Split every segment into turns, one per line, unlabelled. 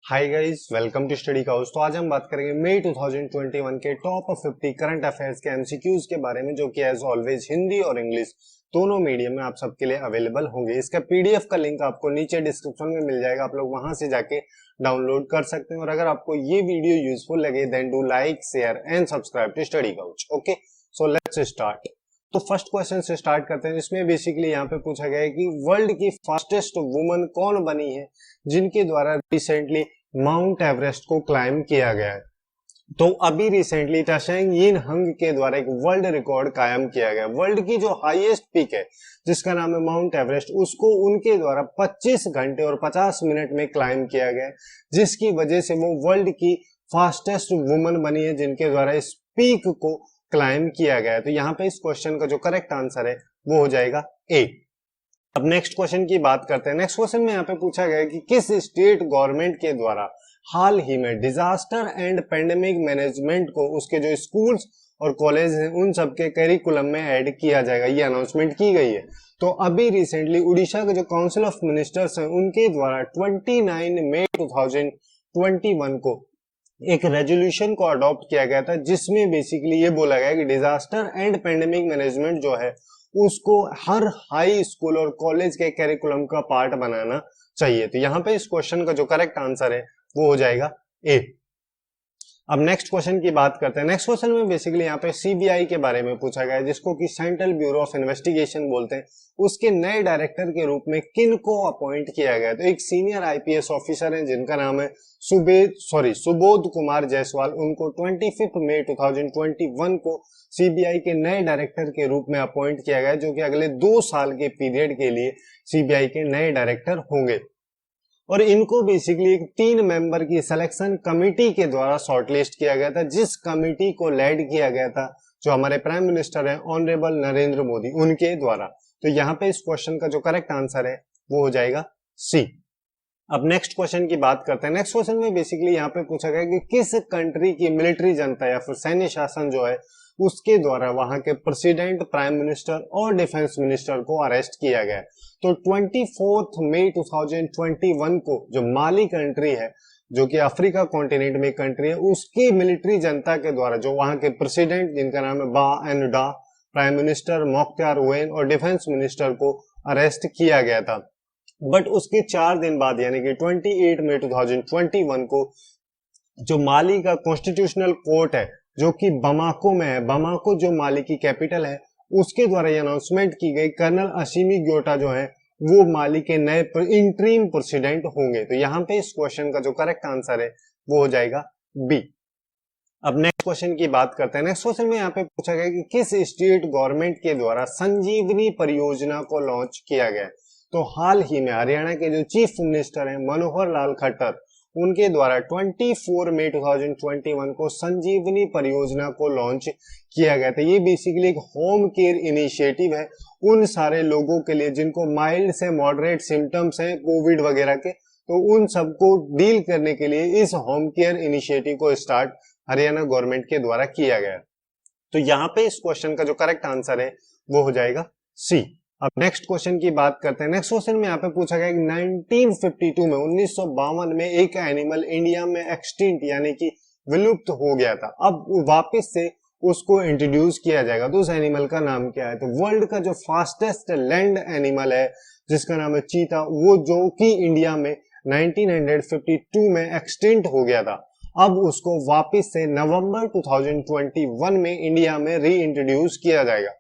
Hi guys, welcome to study cows. तो आज हम बात करेंगे मई 2021 के टॉप 50 करंट अफेयर्स के एमसीक्यूज के बारे में, जो कि एज ऑलवेज हिंदी और इंग्लिश दोनों मीडियम में आप सबके लिए अवेलेबल होंगे। इसका पीडीएफ का लिंक आपको नीचे डिस्क्रिप्शन में मिल जाएगा, आप लोग वहां से जाके डाउनलोड कर सकते हैं। और अगर आपको ये वीडियो यूजफुल लगे then do like, share and subscribe to study cows. Okay, so let's start. तो फर्स्ट क्वेश्चन से स्टार्ट करते हैं। इसमें बेसिकली यहाँ पे पूछा गया है कि वर्ल्ड की फास्टेस्ट वुमन कौन बनी है जिनके द्वारा रिसेंटली माउंट एवरेस्ट को क्लाइम किया गया है। तो अभी रिसेंटली ताशेंग यिन हंग के द्वारा एक वर्ल्ड रिकॉर्ड कायम किया गया। वर्ल्ड की जो हाईएस्ट पीक है जिसका नाम है माउंट एवरेस्ट, उसको उनके द्वारा 25 घंटे और 50 मिनट में क्लाइम किया गया, जिसकी वजह से वो वर्ल्ड की फास्टेस्ट वुमन बनी है जिनके द्वारा इस पीक को क्लाइम किया गया है। तो यहाँ पे इस क्वेश्चन का जो करेक्ट आंसर है वो हो जाएगा ए। अब नेक्स्ट क्वेश्चन की बात करते हैं। नेक्स्ट क्वेश्चन में यहाँ पे पूछा गया है कि किस स्टेट गवर्नमेंट के द्वारा हाल ही में डिजास्टर एंड पेंडेमिक मैनेजमेंट को उसके जो स्कूल्स और कॉलेज हैं उन सब के करिकुलम में ऐड किया जाएगा, ये अनाउंसमेंट की गई है। तो अभी रिसेंटली उड़ीसा के जो काउंसिल ऑफ मिनिस्टर्स हैं उनके द्वारा 29 मई 2021 को एक रेजोल्यूशन को अडॉप्ट किया गया था, जिसमें बेसिकली ये बोला गया कि डिजास्टर एंड पेंडेमिक मैनेजमेंट जो है उसको हर हाई स्कूल और कॉलेज के करिकुलम का पार्ट बनाना चाहिए। तो यहाँ पे इस क्वेश्चन का जो करेक्ट आंसर है वो हो जाएगा ए। अब नेक्स्ट क्वेश्चन की बात करते हैं। नेक्स्ट क्वेश्चन में बेसिकली यहाँ पे सीबीआई के बारे में पूछा गया है, जिसको कि सेंट्रल ब्यूरो ऑफ इन्वेस्टिगेशन बोलते हैं। उसके नए डायरेक्टर के रूप में किन को अपॉइंट किया गया? तो एक सीनियर आईपीएस ऑफिसर हैं जिनका नाम है सुबोध कुमार जायसवाल। उनको 25 मई 2021 को सीबीआई के नए डायरेक्टर के रूप में अपॉइंट किया गया, जो कि अगले 2 साल के पीरियड के लिए सीबीआई के नए डायरेक्टर होंगे। और इनको बेसिकली एक 3 मेंबर की सिलेक्शन कमेटी के द्वारा शॉर्टलिस्ट किया गया था, जिस कमेटी को लेड किया गया था जो हमारे प्राइम मिनिस्टर हैं ऑनरेबल नरेंद्र मोदी, उनके द्वारा। तो यहाँ पे इस क्वेश्चन का जो करेक्ट आंसर है वो हो जाएगा सी। अब नेक्स्ट क्वेश्चन की बात करते हैं। नेक्स्ट क्वेश्चन में बेसिकली यहाँ पे पूछा गया कि किस कंट्री की मिलिट्री जनता या फिर सैन्य शासन जो है उसके द्वारा वहां के प्रेसिडेंट, प्राइम मिनिस्टर और डिफेंस मिनिस्टर को अरेस्ट किया गया। तो 24 मई 2021 को जो माली कंट्री है, जो कि अफ्रीका कॉन्टिनेंट में कंट्री है, उसकी मिलिट्री जनता के द्वारा जो वहां के प्रेसिडेंट जिनका नाम है बा एंड डा, प्राइम मिनिस्टर मोख्तार वेन और डिफेंस मिनिस्टर को अरेस्ट किया गया था। बट उसके 4 दिन बाद यानी कि 28 मई 2021 को जो माली का कॉन्स्टिट्यूशनल कोर्ट है जो कि बमाको में है, बमाको जो माली की कैपिटल है, उसके द्वारा ये अनाउंसमेंट की गई कर्नल असीमी ग्योटा जो है वो माली के नए इंटरिम प्रेसिडेंट होंगे। तो यहाँ पे इस क्वेश्चन का जो करेक्ट आंसर है वो हो जाएगा बी। अब नेक्स्ट क्वेश्चन की बात करते हैं। नेक्स्ट क्वेश्चन में यहाँ पे पूछा गया कि किस स्टेट गवर्नमेंट के द्वारा संजीवनी परियोजना को लॉन्च किया गया? तो हाल ही में हरियाणा के जो चीफ मिनिस्टर हैं मनोहर लाल खट्टर, उनके द्वारा 24 मई 2021 को संजीवनी परियोजना को लॉन्च किया गया था। ये बेसिकली एक होम केयर इनिशिएटिव है उन सारे लोगों के लिए जिनको माइल्ड से मॉडरेट सिम्टम्स हैं कोविड वगैरह के, तो उन सबको डील करने के लिए इस होम केयर इनिशिएटिव को स्टार्ट हरियाणा गवर्नमेंट के द्वारा किया गया। तो यहाँ पे इस क्वेश्चन का जो करेक्ट आंसर है वो हो जाएगा सी। अब नेक्स्ट क्वेश्चन की बात करते हैं। नेक्स्ट क्वेश्चन में यहाँ पे पूछा गया कि 1952 में 1952 में एक एनिमल इंडिया में एक्सटिंक्ट यानी कि विलुप्त हो गया था, अब वापस से उसको इंट्रोड्यूस किया जाएगा। तो उस एनिमल का नाम क्या है? तो वर्ल्ड का जो फास्टेस्ट लैंड एनिमल है जिसका नाम है चीता, वो जो कि इंडिया में 1952 में एक्सटिंक्ट हो गया था, अब उसको वापस से नवंबर 2021 में इंडिया में री इंट्रोड्यूस किया जाएगा।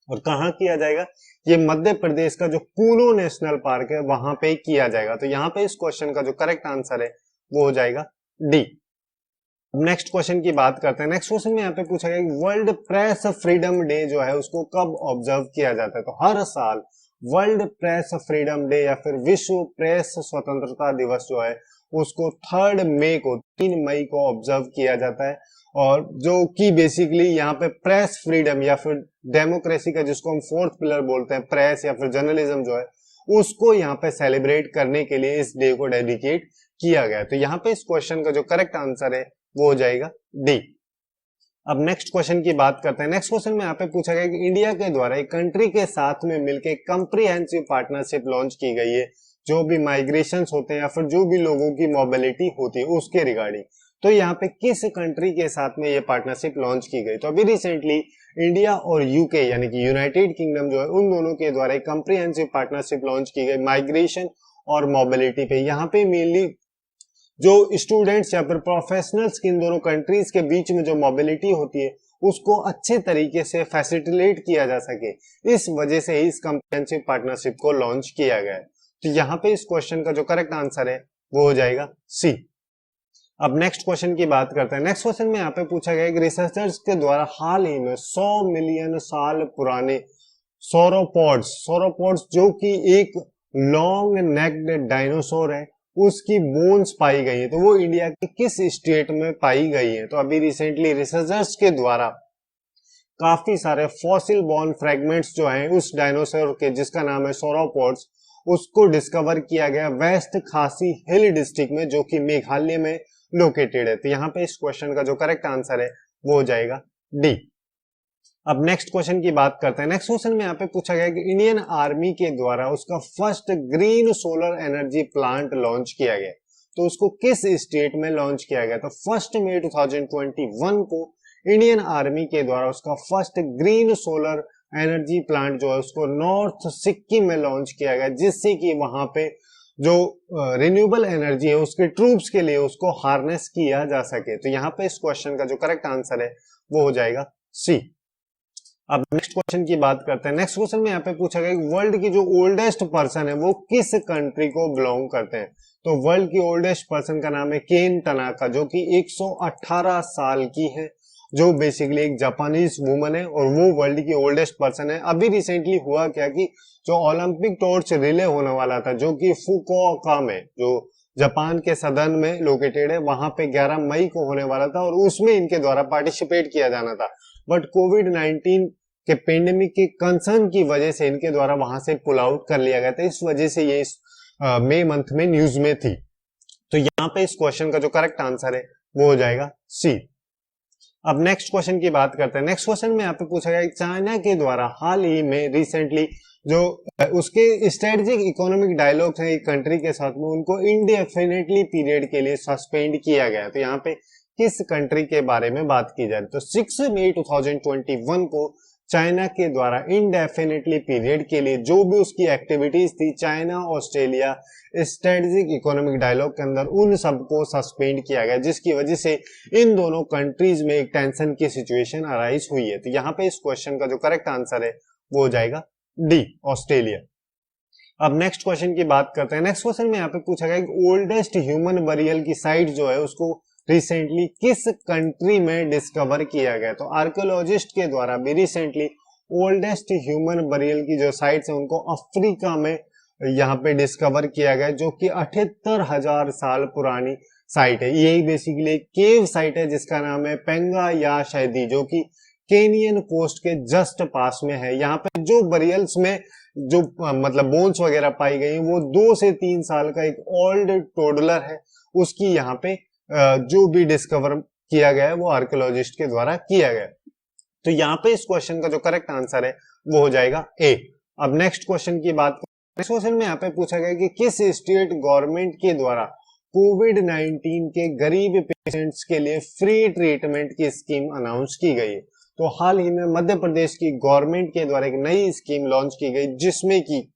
और कहाँ किया जाएगा? ये मध्य प्रदेश का जो कूनो नेशनल पार्क है वहां पे किया जाएगा। तो यहाँ पे इस क्वेश्चन का जो करेक्ट आंसर है वो हो जाएगा डी। नेक्स्ट क्वेश्चन की बात करते हैं। नेक्स्ट क्वेश्चन में यहाँ पे पूछा गया कि वर्ल्ड प्रेस फ्रीडम डे जो है उसको कब ऑब्जर्व किया जाता है? तो हर साल वर्ल्ड प्रेस फ्रीडम डे या फिर विश्व प्रेस स्वतंत्रता दिवस जो है उसको 3 मई को 3 मई को ऑब्जर्व किया जाता है। और जो कि बेसिकली यहाँ पे प्रेस फ्रीडम या फिर डेमोक्रेसी का जिसको हम 4th पिलर बोलते हैं, प्रेस या फिर जर्नलिज्म जो है, उसको यहाँ पे सेलिब्रेट करने के लिए इस डे को डेडिकेट किया गया। तो यहाँ पे इस क्वेश्चन का जो करेक्ट आंसर है वो हो जाएगा डी। अब नेक्स्ट क्वेश्चन की बात करते हैं। नेक्स्ट क्वेश्चन में यहाँ पे पूछा गया कि इंडिया के द्वारा एक कंट्री के साथ में मिलकर कंप्रीहेंसिव पार्टनरशिप लॉन्च की गई है जो भी माइग्रेशंस होते हैं या फिर जो भी लोगों की मोबिलिटी होती है उसके रिगार्डिंग। तो यहाँ पे किस कंट्री के साथ में ये पार्टनरशिप लॉन्च की गई? तो अभी रिसेंटली इंडिया और यूके यानी कि यूनाइटेड किंगडम जो है उन दोनों के द्वारा एक कंप्रिहेंसिव पार्टनरशिप लॉन्च की गई माइग्रेशन और मोबिलिटी पे। यहाँ पे मेनली जो स्टूडेंट्स या फिर प्रोफेशनल्स की इन दोनों कंट्रीज के बीच में जो मोबिलिटी होती है उसको अच्छे तरीके से फैसिलिटेट किया जा सके, इस वजह से ही इस कंप्रिहेंसिव पार्टनरशिप को लॉन्च किया गया है। तो यहाँ पे इस क्वेश्चन का जो करेक्ट आंसर है वो हो जाएगा सी। अब नेक्स्ट क्वेश्चन की बात करते हैं। नेक्स्ट क्वेश्चन में यहाँ पे पूछा गया कि रिसर्चर्स के द्वारा हाल ही में 100 मिलियन साल पुराने सोरोपॉड्स जो कि एक लॉन्ग नेक्ड डायनासोर है उसकी बोन्स पाई गई है, तो वो इंडिया के किस स्टेट में पाई गई है? तो अभी रिसेंटली रिसर्चर्स के द्वारा काफी सारे फॉसिल बोन फ्रेगमेंट्स जो हैं उस डायनासोर के जिसका नाम है सोरोपॉड्स उसको डिस्कवर किया गया वेस्ट खासी हिल डिस्ट्रिक्ट में जो कि मेघालय में लोकेटेड है। तो यहाँ पे इस क्वेश्चन का जो करेक्ट आंसर है वो हो जाएगा डी। अब नेक्स्ट क्वेश्चन की बात करते हैं। नेक्स्ट क्वेश्चन में यहाँ पे पूछा गया कि इंडियन आर्मी के द्वारा उसका first green solar energy plant launch किया गया, तो उसको किस स्टेट में लॉन्च किया गया? तो 1 मई 2021 को इंडियन आर्मी के द्वारा उसका first green solar energy plant जो है उसको नॉर्थ सिक्किम में लॉन्च किया गया, जिससे कि वहां पे जो रिन्यूएबल एनर्जी है उसके ट्रूप्स के लिए उसको हार्नेस किया जा सके। तो यहाँ पे इस क्वेश्चन का जो करेक्ट आंसर है वो हो जाएगा सी। अब नेक्स्ट क्वेश्चन की बात करते हैं। नेक्स्ट क्वेश्चन में यहाँ पे पूछा गया कि वर्ल्ड की जो ओल्डेस्ट पर्सन है वो किस कंट्री को बिलोंग करते हैं? तो वर्ल्ड की ओल्डेस्ट पर्सन का नाम है केन तनाका जो कि 118 साल की है, जो बेसिकली एक जापानीज वुमन है और वो वर्ल्ड की ओल्डेस्ट पर्सन है। अभी रिसेंटली हुआ क्या कि जो ओलंपिक टॉर्च रिले होने वाला था जो कि फुकुओका में जो जापान के सदर्न में लोकेटेड है वहां पे 11 मई को होने वाला था और उसमें इनके द्वारा पार्टिसिपेट किया जाना था, बट कोविड-19 के पेंडेमिक के कंसर्न की वजह से इनके द्वारा वहां से पुल आउट कर लिया गया था। इस वजह से ये मई मंथ में न्यूज में थी। तो यहाँ पे इस क्वेश्चन का जो करेक्ट आंसर है वो हो जाएगा सी। अब नेक्स्ट क्वेश्चन की बात करते हैं। नेक्स्ट क्वेश्चन में यहाँ पे पूछा गया चाइना के द्वारा हाल ही में रिसेंटली जो उसके स्ट्रेटेजिक इकोनॉमिक डायलॉग्स हैं एक कंट्री के साथ में उनको इनडेफिनेटली पीरियड के लिए सस्पेंड किया गया। तो यहाँ पे किस कंट्री के बारे में बात की जाए? तो 6 मई 2021 को चाइना के द्वारा इनडेफिनेटली पीरियड के लिए जो भी उसकी एक्टिविटीज थी China Australia strategic economic dialogue के अंदर उन सबको सस्पेंड किया गया, जिसकी वजह से इन दोनों कंट्रीज में एक टेंशन की सिचुएशन अराइज हुई है। तो यहाँ पे इस क्वेश्चन का जो करेक्ट आंसर है वो हो जाएगा डी ऑस्ट्रेलिया। अब नेक्स्ट क्वेश्चन की बात करते हैं। नेक्स्ट क्वेश्चन में यहाँ पे पूछा गया कि ओल्डेस्ट ह्यूमन बरियल की साइट जो है उसको रिसेंटली किस कंट्री में डिस्कवर किया गया? तो आर्कियोलॉजिस्ट के द्वारा भी रिसेंटली ओल्डेस्ट ह्यूमन बरियल की जो साइट्स है उनको अफ्रीका में यहाँ पे डिस्कवर किया गया जो कि 78,000 साल पुरानी साइट है। यही बेसिकली एक केव साइट है जिसका नाम है पेंगा या शैदी जो कि केनियन कोस्ट के जस्ट पास में है। यहाँ पे जो बरियल्स में जो मतलब बोन्स वगैरह पाई गई वो 2 से 3 साल का एक ओल्ड टोडलर है, उसकी यहाँ पे जो भी डिस्कवर किया गया है वो आर्कियोलॉजिस्ट के द्वारा किया गया। तो यहाँ पे इस क्वेश्चन का जो करेक्ट आंसर है वो हो जाएगा ए। अब नेक्स्ट क्वेश्चन की बात नेक्स्ट क्वेश्चन में यहाँ पे पूछा गया कि किस स्टेट गवर्नमेंट के द्वारा कोविड-19 के गरीब पेशेंट्स के लिए फ्री ट्रीटमेंट की स्कीम अनाउंस की गई है? तो हाल ही में मध्य प्रदेश की गवर्नमेंट के द्वारा एक नई स्कीम लॉन्च की गई जिसमें कि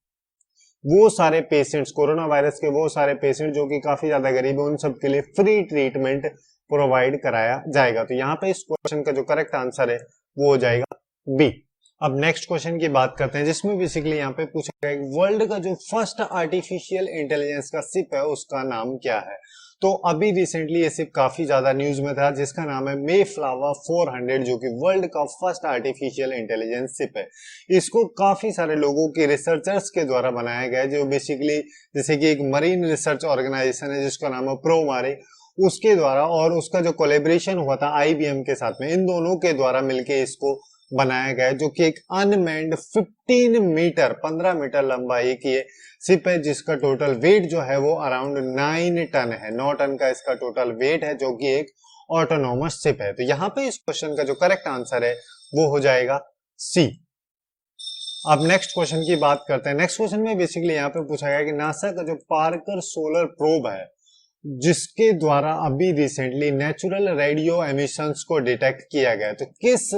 वो सारे पेशेंट्स कोरोना वायरस के वो सारे पेशेंट जो कि काफी ज्यादा गरीब है उन सब के लिए फ्री ट्रीटमेंट प्रोवाइड कराया जाएगा। तो यहाँ पे इस क्वेश्चन का जो करेक्ट आंसर है वो हो जाएगा बी। अब नेक्स्ट क्वेश्चन की बात करते हैं जिसमें बेसिकली यहाँ पे पूछा गया वर्ल्ड का जो फर्स्ट आर्टिफिशियल इंटेलिजेंस का शिप है उसका नाम क्या है? तो अभी रिसेंटली ये शिप काफी ज्यादा न्यूज में था जिसका नाम है मेफ्लावर 400 जो कि वर्ल्ड का फर्स्ट आर्टिफिशियल इंटेलिजेंस शिप है। इसको काफी सारे लोगों के रिसर्चर्स के द्वारा बनाया गया है जो बेसिकली जैसे कि एक मरीन रिसर्च ऑर्गेनाइजेशन है जिसका नाम है प्रोमारे, उसके द्वारा और उसका जो कोलेब्रेशन हुआ था आईबीएम के साथ में, इन दोनों के द्वारा मिलके इसको बनाया गया जो कि एक अनमैन्ड 15 मीटर लंबा एक ये शिप है जिसका टोटल वेट जो है वो अराउंड 9 टन है। 9 टन का इसका टोटल वेट है जो कि एक ऑटोनोमस शिप है। तो यहाँ पे इस क्वेश्चन का जो करेक्ट आंसर है वो हो जाएगा सी। अब नेक्स्ट क्वेश्चन की बात करते हैं। नेक्स्ट क्वेश्चन में बेसिकली यहाँ पे पूछा गया कि नासा का जो पार्कर सोलर प्रोब है, जिसके द्वारा अभी रिसेंटली नेचुरल रेडियो एमिशंस को डिटेक्ट किया गया, तो किस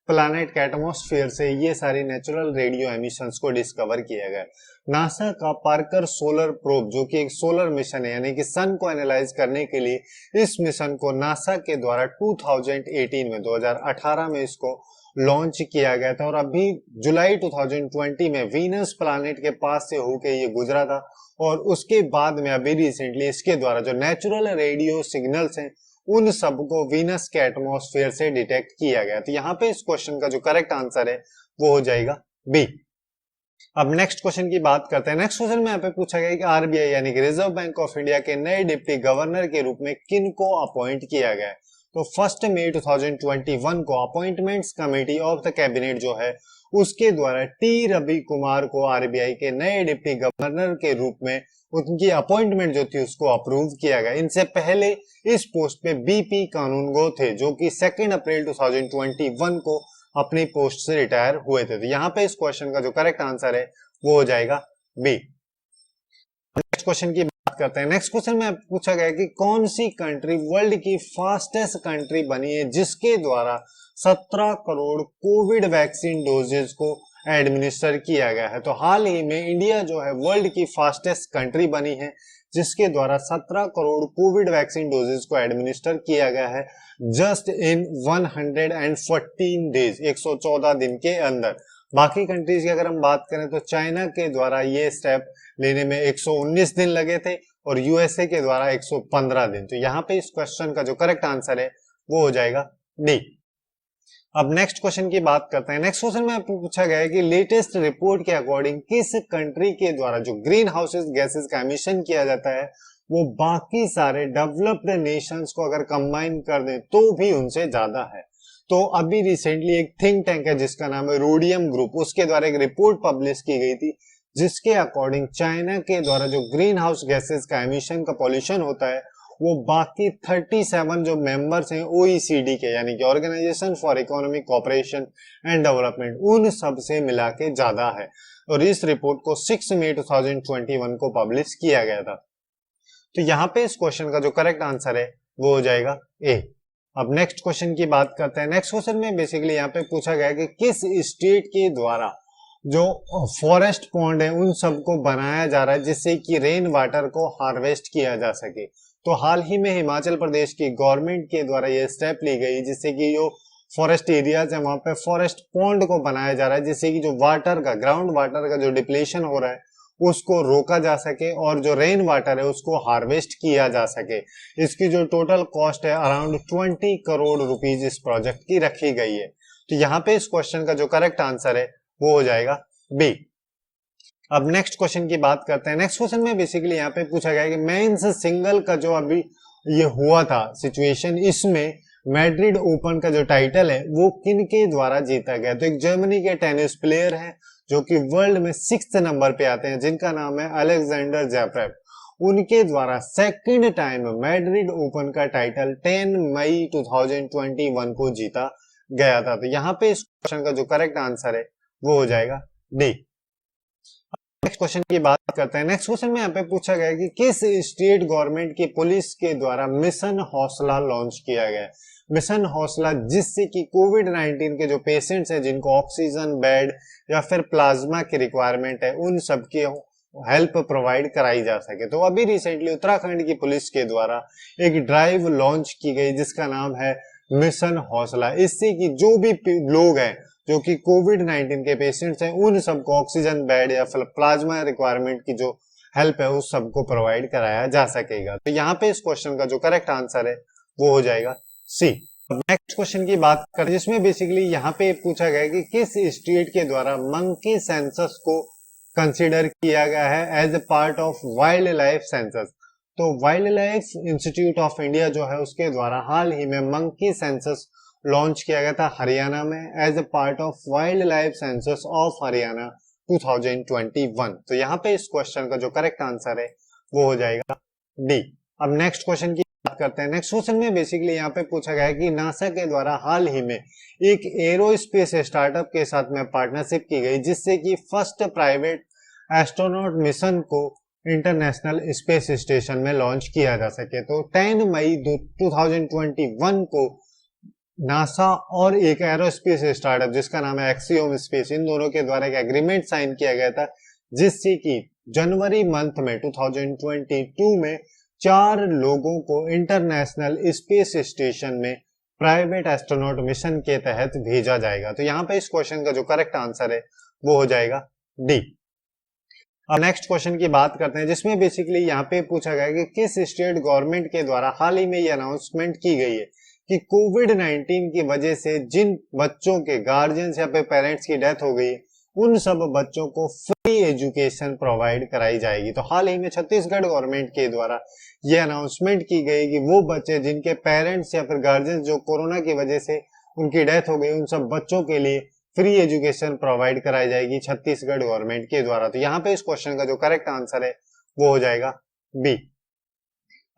प्लैनेट के एटमॉस्फेयर से ये सारी नेचुरल रेडियो एमिशंस को डिस्कवर किया गया। नासा का पार्कर सोलर प्रोब, जो कि एक सोलर मिशन है, यानी कि सन को एनालाइज करने के लिए इस मिशन को नासा के द्वारा 2018 में 2018 में इसको लॉन्च किया गया था और अभी जुलाई 2020 में वीनस प्लैनेट के पास से होके ये गुजरा था और उसके बाद में अभी रिसेंटली इसके द्वारा जो नेचुरल रेडियो सिग्नल्स हैं उन सबको वीनस के एटमॉस्फेयर से डिटेक्ट किया गया। तो यहाँ पे इस क्वेश्चन का जो करेक्ट आंसर है वो हो जाएगा बी। अब नेक्स्ट क्वेश्चन की बात करते हैं। नेक्स्ट क्वेश्चन में यहाँ पे पूछा गया कि आरबीआई यानी कि रिजर्व बैंक ऑफ इंडिया के नए डिप्टी गवर्नर के रूप में किन को अपॉइंट किया गया है। तो 1 मई 2021 को appointments committee of the cabinet जो है उसके द्वारा टी रवि कुमार को आरबीआई के नए डिप्टी गवर्नर के रूप में उनकी अपॉइंटमेंट जो थी उसको अप्रूव किया गया। इनसे पहले इस पोस्ट पे बीपी कानूनगो थे, जो कि 2 अप्रैल 2021 को अपनी पोस्ट से रिटायर हुए थे। तो यहाँ पे इस क्वेश्चन का जो करेक्ट आंसर है वो हो जाएगा बी। नेक्स्ट क्वेश्चन की बात करते हैं। नेक्स्ट क्वेश्चन में पूछा गया कि कौन सी कंट्री वर्ल्ड की फास्टेस्ट कंट्री बनी है जिसके द्वारा 17 करोड़ कोविड वैक्सीन डोजेज को एडमिनिस्टर किया गया है। तो हाल ही में इंडिया जो है वर्ल्ड की फास्टेस्ट कंट्री बनी है जिसके द्वारा 17 करोड़ कोविड वैक्सीन डोजेज को एडमिनिस्टर किया गया है जस्ट इन 114 डेज, 114 दिन के अंदर। बाकी कंट्रीज की अगर हम बात करें तो चाइना के द्वारा ये स्टेप लेने में 119 दिन लगे थे और यूएसए के द्वारा 115 दिन। तो यहाँ पे इस क्वेश्चन का जो करेक्ट आंसर है वो हो जाएगा डी। अब नेक्स्ट क्वेश्चन की बात करते हैं। नेक्स्ट क्वेश्चन में पूछा गया है कि लेटेस्ट रिपोर्ट के अकॉर्डिंग किस कंट्री के द्वारा जो ग्रीन हाउस गैसेस का एमिशन किया जाता है वो बाकी सारे डेवलप्ड नेशंस को अगर कंबाइन कर दें तो भी उनसे ज्यादा है। तो अभी रिसेंटली एक थिंक टैंक है जिसका नाम है रोडियम ग्रुप, उसके द्वारा एक रिपोर्ट पब्लिश की गई थी जिसके अकॉर्डिंग चाइना के द्वारा जो ग्रीन हाउस गैसेस का एमिशन का पॉल्यूशन होता है वो बाकी 37 जो मेंबर्स हैं ओईसीडी के, यानी कि organisation for economic cooperation and development, उन सब से मिला के ज्यादा है। और इस रिपोर्ट को 6 मई 2021 को पब्लिश किया गया था। तो यहाँ पे इस क्वेश्चन का जो करेक्ट आंसर है वो हो जाएगा ए। अब नेक्स्ट क्वेश्चन की बात करते हैं। नेक्स्ट क्वेश्चन में बेसिकली यहाँ पे पूछा गया कि किस स्टेट के द्वारा जो फॉरेस्ट पॉन्ड है उन सबको बनाया जा रहा है जिससे कि रेन वाटर को हार्वेस्ट किया जा सके। तो हाल ही में हिमाचल प्रदेश की गवर्नमेंट के द्वारा ये स्टेप ली गई जिससे कि जो फॉरेस्ट एरियाज है वहां पे फॉरेस्ट पॉन्ड को बनाया जा रहा है जिससे कि जो वाटर का, ग्राउंड वाटर का जो डिप्लेशन हो रहा है उसको रोका जा सके और जो रेन वाटर है उसको हार्वेस्ट किया जा सके। इसकी जो टोटल कॉस्ट है अराउंड 20 करोड़ रुपीज इस प्रोजेक्ट की रखी गई है। तो यहाँ पे इस क्वेश्चन का जो करेक्ट आंसर है वो हो जाएगा बी। अब नेक्स्ट क्वेश्चन की बात करते हैं। नेक्स्ट क्वेश्चन में बेसिकली यहाँ पे पूछा गया कि मेंस सिंगल का जो अभी ये हुआ था सिचुएशन, इसमें मैड्रिड ओपन का जो टाइटल है वो किन के द्वारा जीता गया। तो एक जर्मनी के टेनिस प्लेयर हैं जो कि वर्ल्ड में 6th नंबर पे आते हैं जिनका नाम है अलेक्जेंडर ज़वेरेव। उनके द्वारा सेकंड टाइम मैड्रिड ओपन का टाइटल 10 मई 2021 को जीता गया था। तो यहाँ पे इस क्वेश्चन का जो करेक्ट आंसर है वो हो जाएगा डी। नेक्स्ट क्वेश्चन की बात करते हैं। नेक्स्ट क्वेश्चन में यहाँ पे पूछा गया कि किस स्टेट गवर्नमेंट की पुलिस के द्वारा मिशन हौसला लॉन्च किया गया है। मिशन हौसला जिससे कि कोविड-19 के जो पेशेंट्स हैं जिनको ऑक्सीजन बेड या फिर प्लाज्मा की रिक्वायरमेंट है उन सबकी हेल्प प्रोवाइड कराई जा सके। तो अभी रिसेंटली उत्तराखंड की पुलिस के द्वारा एक ड्राइव लॉन्च की गई जिसका नाम है मिशन हौसला। इससे कि जो भी लोग हैं जो कि कोविड-19 के पेशेंट्स हैं उन सबको ऑक्सीजन बेड या फिर प्लाज्मा रिक्वायरमेंट की जो हेल्प है उस सबको प्रोवाइड कराया जा सकेगा। तो यहाँ पे इस क्वेश्चन का जो करेक्ट आंसर है वो हो जाएगा सी। नेक्स्ट क्वेश्चन की बात करें जिसमें बेसिकली यहाँ पे पूछा गया कि किस स्टेट के द्वारा मंकी सेंसस को कंसिडर किया गया है as a part of wild life census. तो wild life institute of India जो है उसके द्वारा हाल ही में मंकी सेंसस लॉन्च किया गया था हरियाणा में as a part of wild life census of Haryana 2021। तो यहाँ पे इस क्वेश्चन का जो करेक्ट आंसर है वो हो जाएगा डी। अब नेक्स्ट क्वेश्चन की बात करते हैं नेक्स्ट क्वेश्चन में। बेसिकली यहाँ पे पूछा गया है कि नासा के द्वारा हाल ही में एक एरोस्पेस स्टार्टअप के साथ में पार्टनरशिप की गई, जिससे कि फर्स्ट प्राइवेट एस्ट्रोनॉट मिशन को इंटरनेशनल स्पेस स्टेशन में लॉन्च किया जा सके। तो 10 मई 2021 को नासा और एक एरोस्पेस स्टार्टअप जिसका नाम है एक्सियोम स्पेस, इन दोनों के द्वारा एक एग्रीमेंट साइन किया गया था, जिससे कि जनवरी मंथ में 2022 में 4 लोगों को इंटरनेशनल स्पेस स्टेशन में प्राइवेट एस्ट्रोनॉट मिशन के तहत भेजा जाएगा। तो यहाँ पे इस क्वेश्चन का जो करेक्ट आंसर है वो हो जाएगा डी। अब नेक्स्ट क्वेश्चन की बात करते हैं, जिसमें बेसिकली यहाँ पे पूछा गया कि किस स्टेट गवर्नमेंट के द्वारा हाल ही में ये अनाउंसमेंट की गई है कि कोविड-19 की वजह से जिन बच्चों के गार्जियंस या फिर पेरेंट्स की डेथ हो गई, उन सब बच्चों को फ्री एजुकेशन प्रोवाइड कराई जाएगी। तो हाल ही में छत्तीसगढ़ गवर्नमेंट के द्वारा ये अनाउंसमेंट की गई कि वो बच्चे जिनके पेरेंट्स या फिर गार्जियंस जो कोरोना की वजह से उनकी डेथ हो गई, उन सब बच्चों के लिए फ्री एजुकेशन प्रोवाइड कराई जाएगी छत्तीसगढ़ गवर्नमेंट के द्वारा। तो यहाँ पे इस क्वेश्चन का जो करेक्ट आंसर है वो हो जाएगा बी।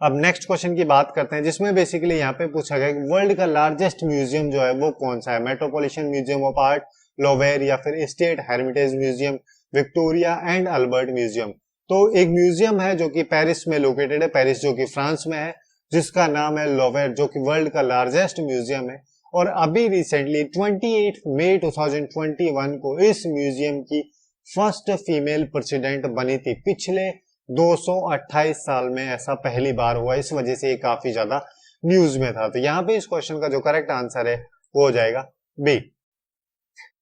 अब नेक्स्ट क्वेश्चन की बात करते हैं, जिसमें बेसिकली यहाँ पे पूछा गया कि वर्ल्ड का लार्जेस्ट म्यूजियम जो है वो कौन सा है। Metropolitan museum of art, lower, या फिर state heritage museum, Victoria and Albert museum. तो एक म्यूजियम है जो कि पेरिस में लोकेटेड है, पेरिस जो कि फ्रांस में है, जिसका नाम है लोवेर, जो कि वर्ल्ड का लार्जेस्ट म्यूजियम है। और अभी रिसेंटली 28 मई 2021 को इस म्यूजियम की फर्स्ट फीमेल प्रेसिडेंट बनी थी। पिछले 228 साल में ऐसा पहली बार हुआ, इस वजह से ये काफी ज्यादा न्यूज में था। तो यहाँ पे इस क्वेश्चन का जो करेक्ट आंसर है वो हो जाएगा बी।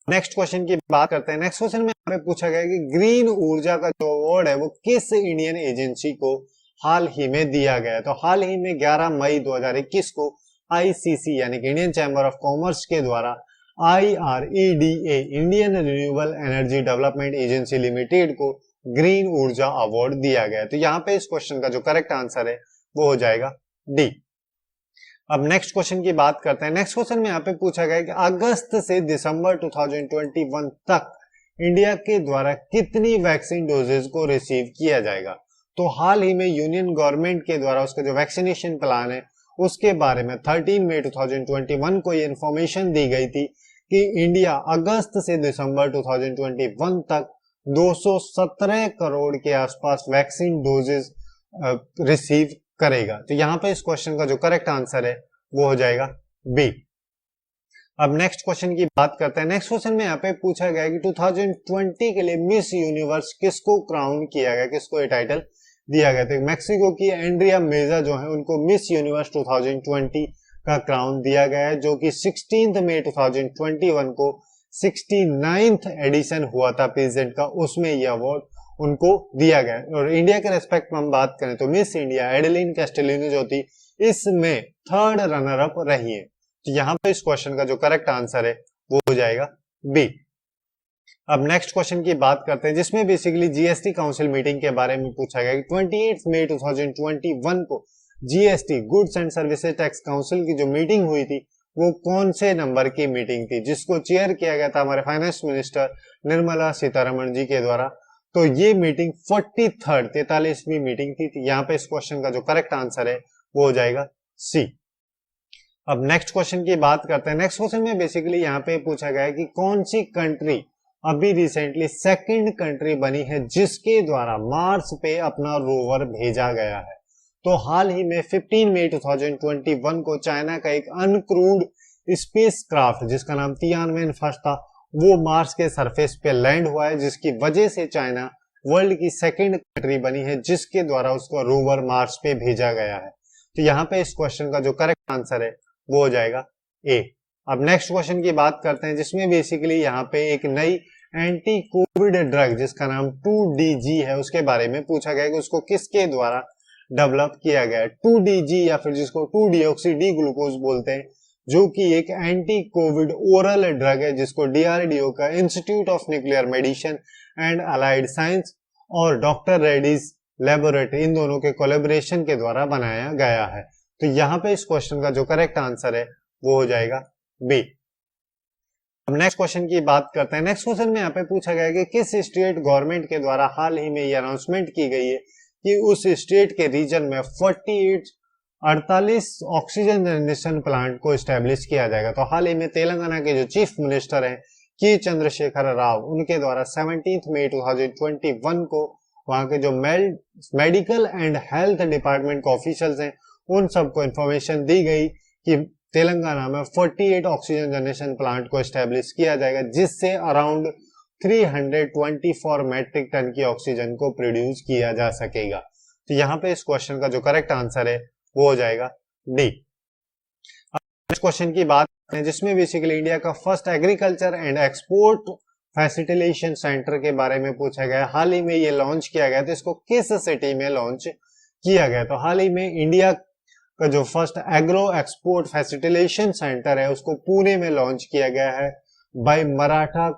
नेक्स्ट क्वेश्चन की बात करते हैं। नेक्स्ट क्वेश्चन में यहाँ पे पूछा गया कि ग्रीन ऊर्जा का जो अवार्ड है वो किस इंडियन एजेंसी को हाल ही में दिया गया है। तो हाल ही में 11 मई 2021 को आईसीसी यानी कि इंडियन चैम्बर ऑफ कॉमर्स के द्वारा IREDA Indian renewable energy development agency limited को ग्रीन ऊर्जा अवार्ड दिया गया है। तो यहाँ पे इस क्वेश्चन का जो करेक्ट आंसर है वो हो जाएगा डी। अब नेक्स्ट क्वेश्चन की बात करते हैं। नेक्स्ट क्वेश्चन में यहाँ पे पूछा गया कि अगस्त से दिसंबर 2021 तक इंडिया के द्वारा कितनी वैक्सीन डोजेज को रिसीव किया जाएगा। तो हाल ही में यूनियन गवर्नमेंट के द्वारा उसका जो वैक्सीनेशन प्लान है उसके बारे में 13 मई 2021 को ये इंफॉर्मेशन दी गई थी कि इंडिया अगस्त से दिसंबर 2021 तक 217 करोड़ के आसपास वैक्सीन डोजेज रिसीव करेगा। तो यहाँ पे इस क्वेश्चन का जो करेक्ट आंसर है वो हो जाएगा बी। अब नेक्स्ट क्वेश्चन की बात करते हैं। नेक्स्ट क्वेश्चन में यहाँ पे पूछा गया कि 2020 के लिए मिस यूनिवर्स किसको क्राउन किया गया, किसको ये टाइटल दिया गया। तो मैक्सिको की एंड्रिया मेजा जो है उनको मिस यूनिवर्स 2020 का क्राउन दिया गया है, जो कि 16 मई 2021 को 69th एडिशन हुआ था प्रेजेंट का, उसमें यह अवार्ड उनको दिया गया। और इंडिया के रेस्पेक्ट में हम बात करें तो मिस इंडिया एडेलिन कैस्टेलिनो जो थी इसमें 3rd रनर अप रही है। तो यहाँ पे इस क्वेश्चन का जो करेक्ट आंसर है वो हो जाएगा बी। अब नेक्स्ट क्वेश्चन की बात करते हैं, जिसमें बेसिकली जीएसटी काउंसिल मीटिंग के बारे में पूछा गया कि 28 मई 2021 को GST goods and services tax council की जो मीटिंग हुई थी वो कौन से नंबर की मीटिंग थी, जिसको चेयर किया गया था हमारे फाइनेंस मिनिस्टर निर्मला सीतारमण जी के द्वारा। तो ये मीटिंग 43वीं मीटिंग थी। यहाँ पे इस क्वेश्चन का जो करेक्ट आंसर है वो हो जाएगा सी। अब नेक्स्ट क्वेश्चन की बात करते हैं। नेक्स्ट क्वेश्चन में बेसिकली यहाँ पे पूछा गया है कि कौन सी कंट्री अभी रिसेंटली 2nd कंट्री बनी है जिसके द्वारा मार्स पे अपना रोवर भेजा गया है। तो हाल ही में 15 मई 2021 को चाइना का एक अनक्रूड स्पेस क्राफ्ट जिसका नाम तियानवेन फर्स्ट था वो मार्स के सरफेस पे लैंड हुआ है, जिसकी वजह से चाइना वर्ल्ड की 2nd कंट्री बनी है जिसके द्वारा उसको रोवर मार्स पे भेजा गया है। तो यहाँ पे इस क्वेश्चन का जो करेक्ट आंसर है वो हो जाएगा ए। अब नेक्स्ट क्वेश्चन की बात करते हैं, जिसमें बेसिकली यहाँ पे एक नई एंटी कोविड ड्रग जिसका नाम 2DG है उसके बारे में पूछा गया कि उसको किसके द्वारा डेवलप किया गया है। 2DG या फिर जिसको 2-डिऑक्सी डी ग्लूकोज बोलते हैं, जो कि एक एंटी कोविड ओरल ड्रग है जिसको DRDO का institute of nuclear medicine and allied science और डॉक्टर रेड्डीज लेबोरेटरी इन दोनों के कोलैबोरेशन के द्वारा बनाया गया है। तो यहाँ पे इस क्वेश्चन का जो करेक्ट आंसर है वो हो जाएगा बी। अब नेक्स्ट क्वेश्चन की बात करते हैं। नेक्स्ट क्वेश्चन में यहाँ पे पूछा गया कि किस स्टेट गवर्नमेंट के द्वारा हाल ही में ये अनाउंसमेंट की गई है कि उस स्टेट के रीजन में 48 48 ऑक्सीजन जनरेशन प्लांट को स्टैब्लिश किया जाएगा। तो हाल ही में तेलंगाना के जो चीफ मिनिस्टर हैं के चंद्रशेखर राव, उनके द्वारा 17 मई 2021 को वहां के जो मेडिकल एंड हेल्थ डिपार्टमेंट के ऑफिशियल्स हैं उन सबको इंफॉर्मेशन दी गई कि तेलंगाना में 48 ऑक्सीजन जनरेशन प्लांट को स्टैब्लिश किया जाएगा, जिससे अराउंड 324 मैट्रिक टन की ऑक्सीजन को प्रोड्यूस किया जा सकेगा। तो यहाँ पे इस क्वेश्चन का जो करेक्ट आंसर है वो हो जाएगा डी। इस क्वेश्चन की बात करें जिसमें बेसिकली इंडिया का first agriculture and export facilitation centre के बारे में पूछा गया। हाल ही में ये लॉन्च किया गया, तो इसको किस सिटी में लॉन्च किया गया? तो हाल ही में इंडिया का जो first agro export facilitation centre है उसको पुणे में लॉन्च किया गया है by Maratha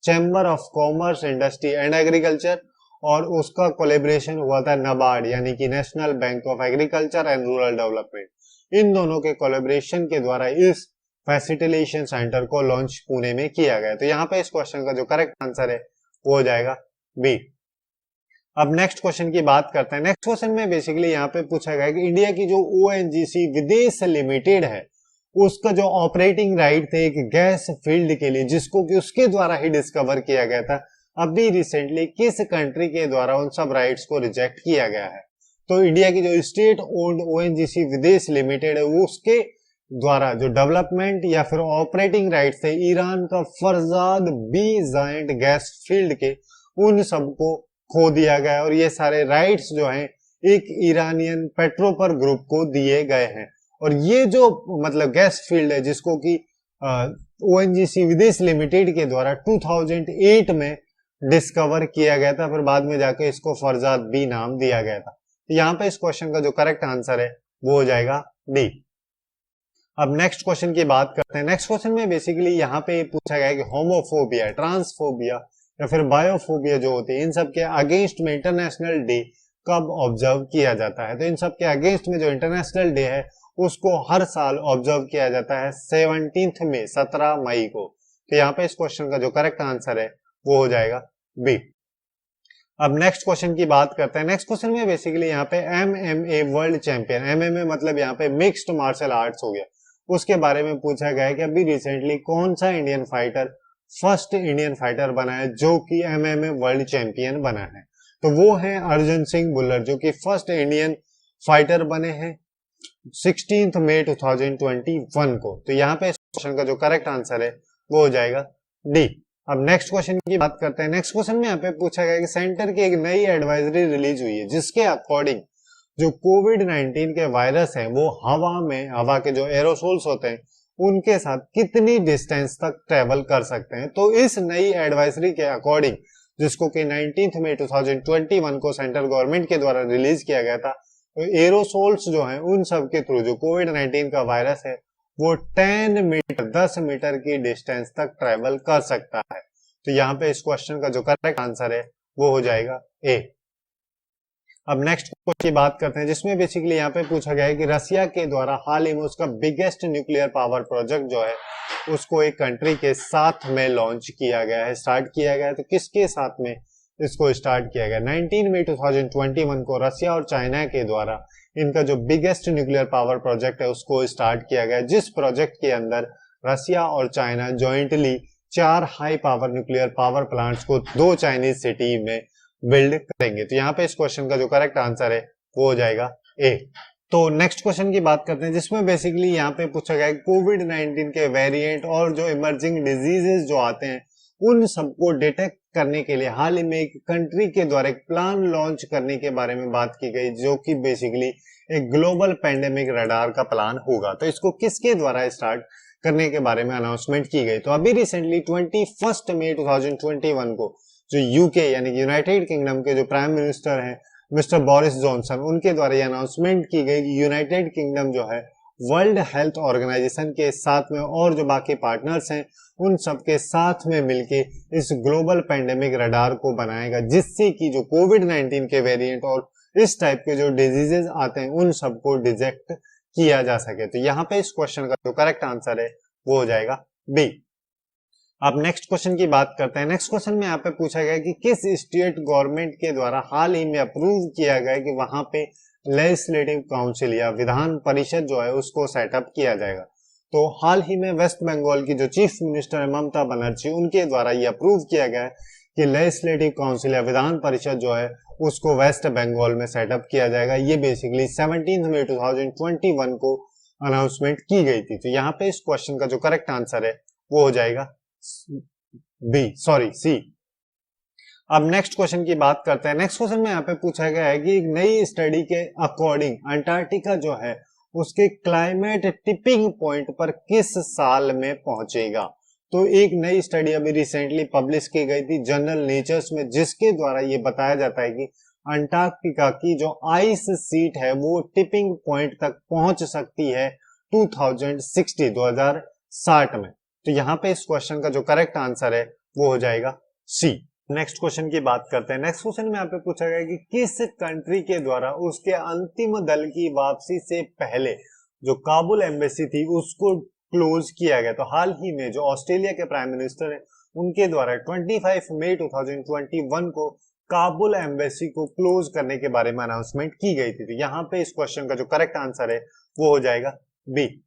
chamber of commerce, industry and agriculture, और उसका कोलेब्रेशन हुआ था नाबार्ड यानी कि national bank of agriculture and rural development. इन दोनों के कोलेब्रेशन के द्वारा इस फैसिलिटेशन सेंटर को लॉन्च पुणे में किया गया। तो यहाँ पे इस क्वेश्चन का जो करेक्ट आंसर है वो हो जाएगा बी। अब नेक्स्ट क्वेश्चन की बात करते हैं। नेक्स्ट क्वेश्चन में बेसिकली यहाँ पे पूछा गया कि इंडिया की जो ओएनजीसी विदेश लिमिटेड है उसका जो ऑपरेटिंग राइट थे एक गैस फील्ड के लिए, जिसको कि उसके द्वारा ही डिस्कवर किया गया था, अभी रिसेंटली किस कंट्री के द्वारा उन सब राइट्स को रिजेक्ट किया गया है? तो इंडिया की जो स्टेट ओन्ड ओएनजीसी विदेश लिमिटेड है वो उसके द्वारा जो डेवलपमेंट या फिर ऑपरेटिंग राइट थे ईरान का Farzad B giant gas field के, उन सबको खो दिया गया और ये सारे राइट्स जो हैं एक ईरानियन पेट्रोपर ग्रुप को दिए गए हैं। और ये जो मतलब गैस फील्ड है जिसको कि ओएनजीसी विदेश लिमिटेड के द्वारा 2008 में डिस्कवर किया गया था, फिर बाद में जाके इसको फरजाद बी नाम दिया गया था। तो यहाँ पे इस क्वेश्चन का जो करेक्ट आंसर है वो हो जाएगा डी। अब नेक्स्ट क्वेश्चन की बात करते हैं। नेक्स्ट क्वेश्चन में बेसिकली यहाँ पे पूछा गया कि होमोफोबिया, ट्रांसफोबिया या फिर बायोफोबिया जो होती है, इन सब के अगेंस्ट में इंटरनेशनल डे कब ऑब्जर्व किया जाता है? तो इन सब के अगेंस्ट में जो इंटरनेशनल डे है उसको हर साल ऑब्जर्व किया जाता है 17 में 17 मई को। तो यहाँ पे इस क्वेश्चन का जो करेक्ट आंसर है वो हो जाएगा बी। अब नेक्स्ट क्वेश्चन की बात करते हैं। नेक्स्ट क्वेश्चन में बेसिकली यहाँ पे MMA वर्ल्ड चैंपियन, MMA मतलब यहाँ पे मिक्स्ड मार्शल आर्ट्स हो गया, उसके बारे में पूछा गया है कि अभी रिसेंटली कौन सा Indian fighter first Indian fighter बना है जो कि MMA वर्ल्ड चैंपियन बना है? तो वो है अर्जुन सिंह भुल्लर, जो कि फर्स्ट इंडियन फाइटर बने हैं 16 मई 2021 को। तो यहाँ पे इस क्वेश्चन का जो करेक्ट आंसर है वो हो जाएगा डी। अब नेक्स्ट क्वेश्चन की बात करते हैं। नेक्स्ट क्वेश्चन में यहाँ पे पूछा गया कि सेंटर की एक नई एडवाइजरी रिलीज हुई है जिसके अकॉर्डिंग जो कोविड-19 के वायरस है वो हवा के जो एरोसोल्स होते हैं उनके साथ कितनी डिस्टेंस तक ट्रेवल कर सकते हैं। तो इस नई एडवाइजरी के अकॉर्डिंग, जिसको कि 19 मई 2021 को सेंट्रल गवर्नमेंट के द्वारा रिलीज किया गया था, तो एरोसोल्स जो हैं उन सब के थ्रू जो कोविड-19 का वायरस है वो 10 मीटर की डिस्टेंस तक ट्रेवल कर सकता है। तो यहाँ पे इस क्वेश्चन का जो करेक्ट आंसर है वो हो जाएगा ए। अब नेक्स्ट क्वेश्चन की बात करते हैं जिसमें बेसिकली यहाँ पे पूछा गया है कि रसिया के द्वारा हाल ही में उसका बिगेस्ट न्यूक्लियर पावर प्रोजेक्ट जो है उसको एक कंट्री के साथ में लॉन्च किया गया है, स्टार्ट किया गया है। तो किसके साथ में इसको स्टार्ट किया गया? 19 मई 2021 को रसिया और चाइना के द्वारा इनका जो बिगेस्ट न्यूक्लियर पावर प्रोजेक्ट है उसको स्टार्ट किया गया, जिस प्रोजेक्ट के अंदर रसिया और China jointly 4 high power nuclear power plants को 2 चाइनीज सिटी में बिल्ड करेंगे। तो यहाँ पे इस क्वेश्चन का जो करेक्ट आंसर है वो हो जाएगा ए। तो नेक्स्ट क्वेश्चन की बात करते हैं जिसमें बेसिकली यहाँ पे पूछा गया है कोविड-19 के वेरिएंट और जो इमर्जिंग डिजीजेस जो आते हैं उन सबको डिटेक्ट करने के लिए हाल ही में एक कंट्री के द्वारा एक प्लान लॉन्च करने के बारे में बात की गई, जो कि बेसिकली एक ग्लोबल पैंडेमिक रडार का प्लान होगा। तो इसको किसके द्वारा स्टार्ट करने के बारे में अनाउंसमेंट की गई? तो अभी रिसेंटली 21 मई 2021 को जो यूके यानी कि यूनाइटेड किंगडम के जो प्राइम मिनिस्टर हैं मिस्टर बोरिस जॉनसन, उनके द्वारा ये अनाउंसमेंट की गई कि यूनाइटेड किंगडम जो है वर्ल्ड हेल्थ ऑर्गेनाइजेशन के साथ में और जो बाकी पार्टनर्स हैं उन सबके साथ में मिलके इस ग्लोबल पैंडेमिक रडार को बनाएगा, जिससे कि जो कोविड-19 के वेरिएंट और इस टाइप के जो डिजीजेस आते हैं उन सबको डिटेक्ट किया जा सके। तो यहाँ पे इस क्वेश्चन का जो करेक्ट आंसर है वो हो जाएगा बी। अब नेक्स्ट क्वेश्चन की बात करते हैं। नेक्स्ट क्वेश्चन में यहाँ पे पूछा गया कि किस स्टेट गवर्नमेंट के द्वारा हाल ही में अप्रूव किया गया कि वहां पे लेजिस्लेटिव काउंसिल या विधान परिषद जो है उसको सेटअप किया जाएगा। तो हाल ही में वेस्ट बंगाल की जो चीफ मिनिस्टर है ममता बनर्जी, उनके द्वारा ये अप्रूव किया गया है कि लेजिस्लेटिव काउंसिल या विधान परिषद जो है उसको वेस्ट बंगाल में सेटअप किया जाएगा। ये बेसिकली 17 मई 2021 को अनाउंसमेंट की गई थी। तो यहाँ पे इस क्वेश्चन का जो करेक्ट आंसर है वो हो जाएगा सी। अब नेक्स्ट क्वेश्चन की बात करते हैं। नेक्स्ट क्वेश्चन में यहाँ पे पूछा गया है कि एक नई स्टडी के अकॉर्डिंग अंटार्कटिका जो है उसके क्लाइमेट टिपिंग पॉइंट पर किस साल में पहुंचेगा। तो एक नई स्टडी अभी रिसेंटली पब्लिश की गई थी जर्नल नेचर्स में, जिसके द्वारा ये बताया जाता है कि अंटार्कटिका की जो आइस सीट है वो टिपिंग पॉइंट तक पहुंच सकती है 2060 में। तो यहाँ पे इस क्वेश्चन का जो करेक्ट आंसर है वो हो जाएगा सी। नेक्स्ट क्वेश्चन की बात करते हैं। नेक्स्ट क्वेश्चन में यहाँ पे पूछा गया कि किस कंट्री के द्वारा उसके अंतिम दल की वापसी से पहले जो काबुल एम्बेसी थी उसको क्लोज किया गया। तो हाल ही में जो ऑस्ट्रेलिया के प्राइम मिनिस्टर है उनके द्वारा 25 मई 2021 को काबुल एम्बेसी को क्लोज करने के बारे में अनाउंसमेंट की गई थी। तो यहाँ पे इस क्वेश्चन का जो करेक्ट आंसर है वो हो जाएगा बी।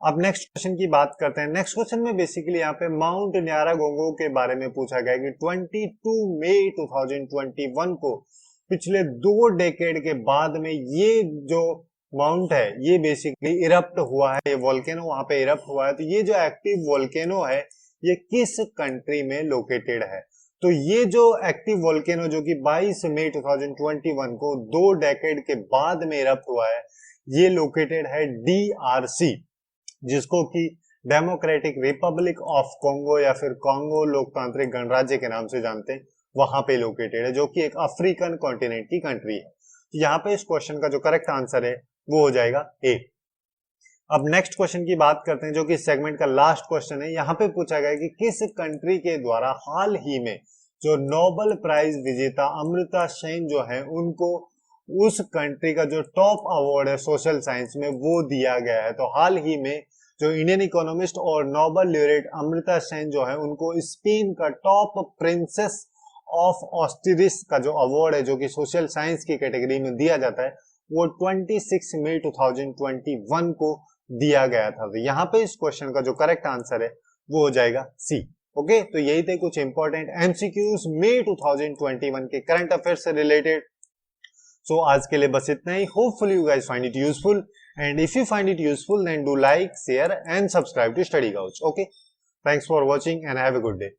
अब नेक्स्ट क्वेश्चन की बात करते हैं। नेक्स्ट क्वेश्चन में बेसिकली यहाँ पे माउंट न्यारागोंगो के बारे में पूछा गया कि 22 मई 2021 को पिछले 2 डेकेड के बाद में ये जो माउंट है ये बेसिकली इरप्ट हुआ है, ये वोल्केनो वहां पे इरप्ट हुआ है। तो ये जो एक्टिव वोल्केनो है ये किस कंट्री में लोकेटेड है। तो ये जो एक्टिव वोल्केनो जो कि 22 मई 2021 को 2 डेकेड के बाद में इरप्ट हुआ है ये लोकेटेड है DRC, जिसको कि डेमोक्रेटिक रिपब्लिक ऑफ कॉन्गो या फिर कॉन्गो लोकतांत्रिक गणराज्य के नाम से जानते हैं, वहां पे लोकेटेड है, जो कि एक अफ्रीकन कॉन्टिनेंट की कंट्री है। यहाँ पे इस क्वेश्चन का जो करेक्ट आंसर है वो हो जाएगा ए। अब नेक्स्ट क्वेश्चन की बात करते हैं जो कि सेगमेंट का लास्ट क्वेश्चन है। यहाँ पे पूछा गया कि किस कंट्री के द्वारा हाल ही में जो नोबेल प्राइज विजेता अमर्त्य सेन जो है उनको उस कंट्री का जो टॉप अवार्ड है सोशल साइंस में वो दिया गया है। तो हाल ही में जो इंडियन इकोनॉमिस्ट और नोबेल लॉरेट अमर्त्य सेन जो है उनको स्पेन का टॉप प्रिंसेस ऑफ ऑस्टिरिस का जो अवार्ड है जो कि सोशल साइंस की कैटेगरी में दिया जाता है वो 26 मई 2021 को दिया गया था। तो यहाँ पे इस क्वेश्चन का जो करेक्ट आंसर है वो हो जाएगा सी। ओके, तो यही थे कुछ इंपॉर्टेंट एमसीक्यूज मई 2021 के करंट अफेयर से रिलेटेड। सो आज के लिए बस इतना ही। Hopefully you guys find it useful, and if you find it useful then do like, share and subscribe to Study Couch. Okay, thanks for watching and have a good day.